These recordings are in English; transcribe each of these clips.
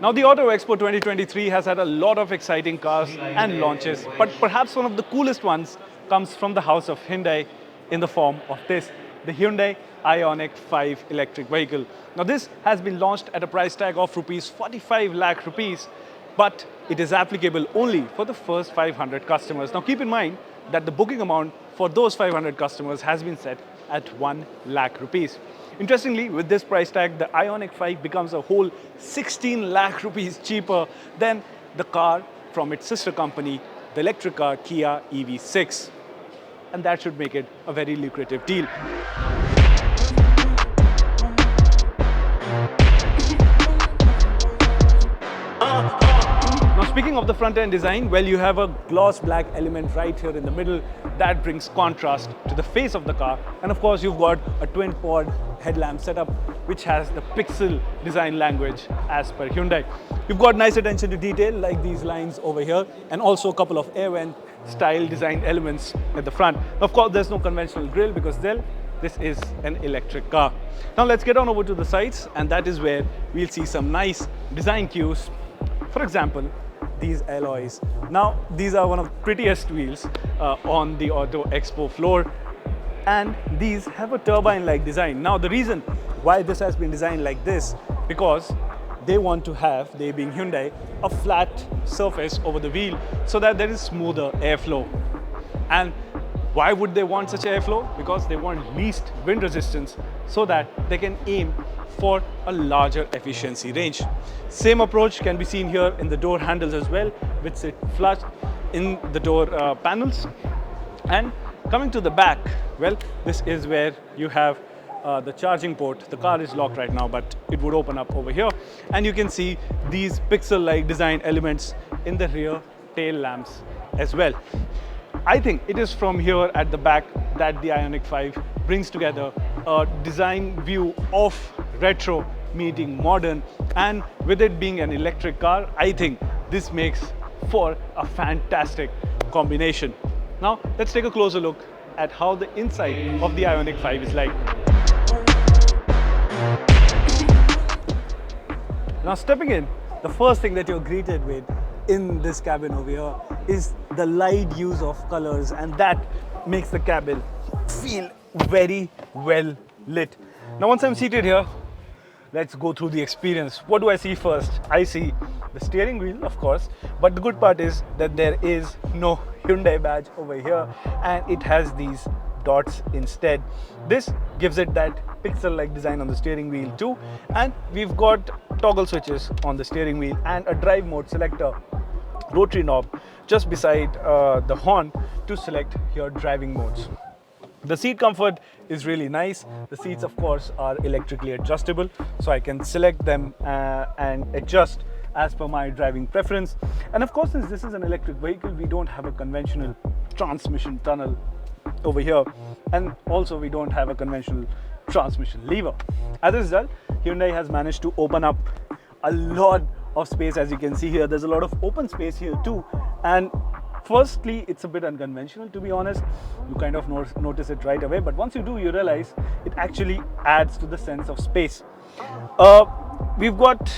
Now, the Auto Expo 2023 has had a lot of exciting cars and launches, but perhaps one of the coolest ones comes from the house of Hyundai in the form of this, the Hyundai Ioniq 5 electric vehicle. Now, this has been launched at a price tag of rupees 45 lakh rupees, but it is applicable only for the first 500 customers. Now, keep in mind that the booking amount for those 500 customers has been set at 1 lakh rupees. Interestingly, with this price tag, the Ioniq 5 becomes a whole 16 lakh rupees cheaper than the car from its sister company, the electric car Kia EV6. And that should make it a very lucrative deal. Now, speaking of the front end design, well, you have a gloss black element right here in the middle that brings contrast to the face of the car. And of course, you've got a twin pod headlamp setup which has the pixel design language as per Hyundai. You've got nice attention to detail like these lines over here, and also a couple of air vent style design elements at the front. Of course, there's no conventional grille because this is an electric car. Now let's get on over to the sides, and that is where we'll see some nice design cues. For example, these alloys. Now, these are one of the prettiest wheels on the Auto Expo floor, and these have a turbine-like design. Now, the reason why this has been designed like this, because they want to have, they being Hyundai, a flat surface over the wheel so that there is smoother airflow. And why would they want such airflow? Because they want least wind resistance so that they can aim for a larger efficiency range. Same approach can be seen here in the door handles as well, which sit flush in the door panels. And coming to the back, well, this is where you have the charging port. The car is locked right now, but it would open up over here. And you can see these pixel-like design elements in the rear tail lamps as well. I think it is from here at the back that the Ioniq 5 brings together a design view of retro meeting modern, and with it being an electric car, I think this makes for a fantastic combination. Now let's take a closer look at how the inside of the Ioniq 5 is like. Now stepping in, the first thing that you're greeted with in this cabin over here is the light use of colors, and that makes the cabin feel very well lit. Now once I'm seated here, let's go through the experience. What do I see first? I see the steering wheel, of course, but the good part is that there is no Hyundai badge over here, and it has these dots instead. This gives it that pixel-like design on the steering wheel too, and we've got toggle switches on the steering wheel and a drive mode selector rotary knob just beside the horn to select your driving modes. The seat comfort is really nice. The seats, of course, are electrically adjustable, so I can select them and adjust as per my driving preference. And of course, since this is an electric vehicle, we don't have a conventional transmission tunnel over here, and also we don't have a conventional transmission lever. As a result, Hyundai has managed to open up a lot of space. As you can see here, there's a lot of open space here too, and firstly, it's a bit unconventional, to be honest. You kind of notice it right away, but once you do, you realize it actually adds to the sense of space. We've got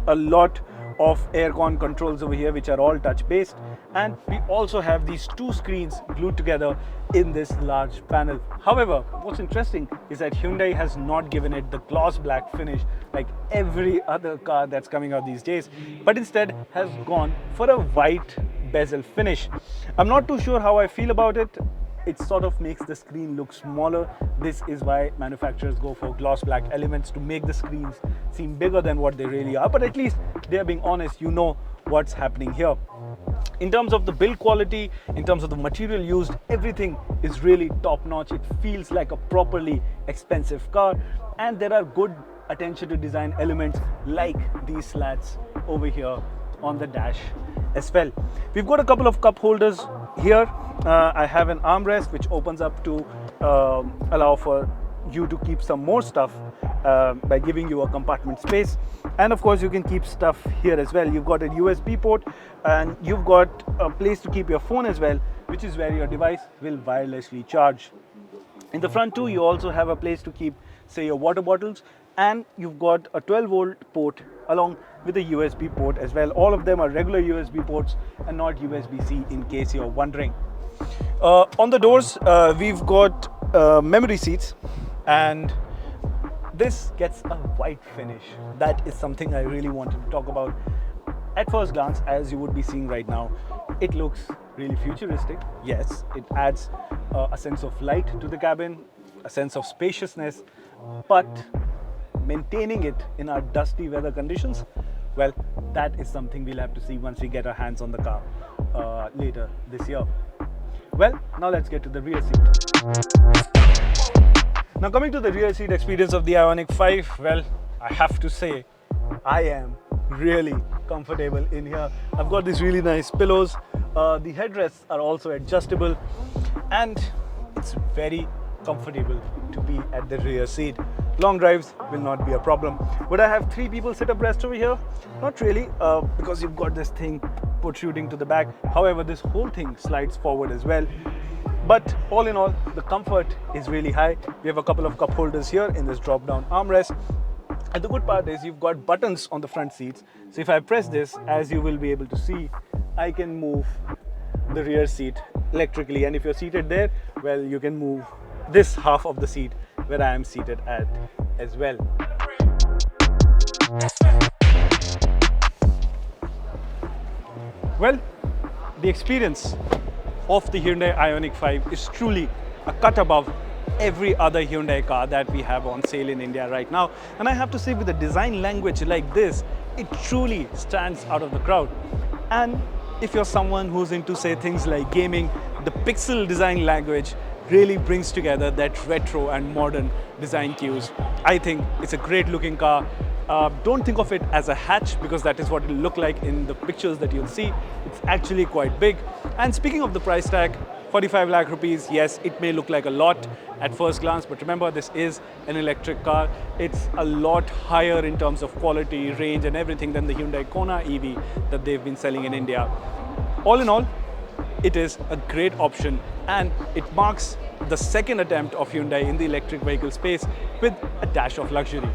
a lot of aircon controls over here, which are all touch-based, and we also have these two screens glued together in this large panel. However, what's interesting is that Hyundai has not given it the gloss black finish like every other car that's coming out these days, but instead has gone for a white bezel finish. I'm not too sure how I feel about it. It sort of makes the screen look smaller. This is why manufacturers go for gloss black elements, to make the screens seem bigger than what they really are, but at least they're being honest. You know what's happening here. In terms of the build quality, in terms of the material used, everything is really top notch. It feels like a properly expensive car, and there are good attention to design elements like these slats over here on the dash as well. We've got a couple of cup holders here. I have an armrest which opens up to allow for you to keep some more stuff by giving you a compartment space. And of course, you can keep stuff here as well. You've got a USB port, and you've got a place to keep your phone as well, which is where your device will wirelessly charge. In the front too, you also have a place to keep, say, your water bottles, and you've got a 12-volt port along with a USB port as well. All of them are regular USB ports and not USB-C, in case you're wondering. On the doors, we've got memory seats, and this gets a white finish. That is something I really wanted to talk about. At first glance, as you would be seeing right now, it looks really futuristic. Yes, it adds a sense of light to the cabin, a sense of spaciousness, but maintaining it in our dusty weather conditions, well, that is something we'll have to see once we get our hands on the car later this year. Well, now let's get to the rear seat. Now coming to the rear seat experience of the Ioniq 5, well, I have to say, I am really comfortable in here. I've got these really nice pillows. The headrests are also adjustable, and it's very comfortable to be at the rear seat. Long drives will not be a problem. Would I have 3 people sit abreast over here? Not really, because you've got this thing protruding to the back. However, this whole thing slides forward as well. But all in all, the comfort is really high. We have a couple of cup holders here in this drop-down armrest. And the good part is you've got buttons on the front seats. So if I press this, as you will be able to see, I can move the rear seat electrically. And if you're seated there, well, you can move this half of the seat where I am seated at as well. Well, the experience of the Hyundai Ioniq 5 is truly a cut above every other Hyundai car that we have on sale in India right now. And I have to say, with a design language like this, it truly stands out of the crowd. And if you're someone who's into, say, things like gaming, the pixel design language really brings together that retro and modern design cues. I think it's a great looking car. Don't think of it as a hatch, because that is what it'll look like in the pictures that you'll see. It's actually quite big. And speaking of the price tag, 45 lakh rupees, yes, it may look like a lot at first glance, but remember, this is an electric car. It's a lot higher in terms of quality, range and everything than the Hyundai Kona EV that they've been selling in India. All in all, it is a great option, and it marks the second attempt of Hyundai in the electric vehicle space with a dash of luxury.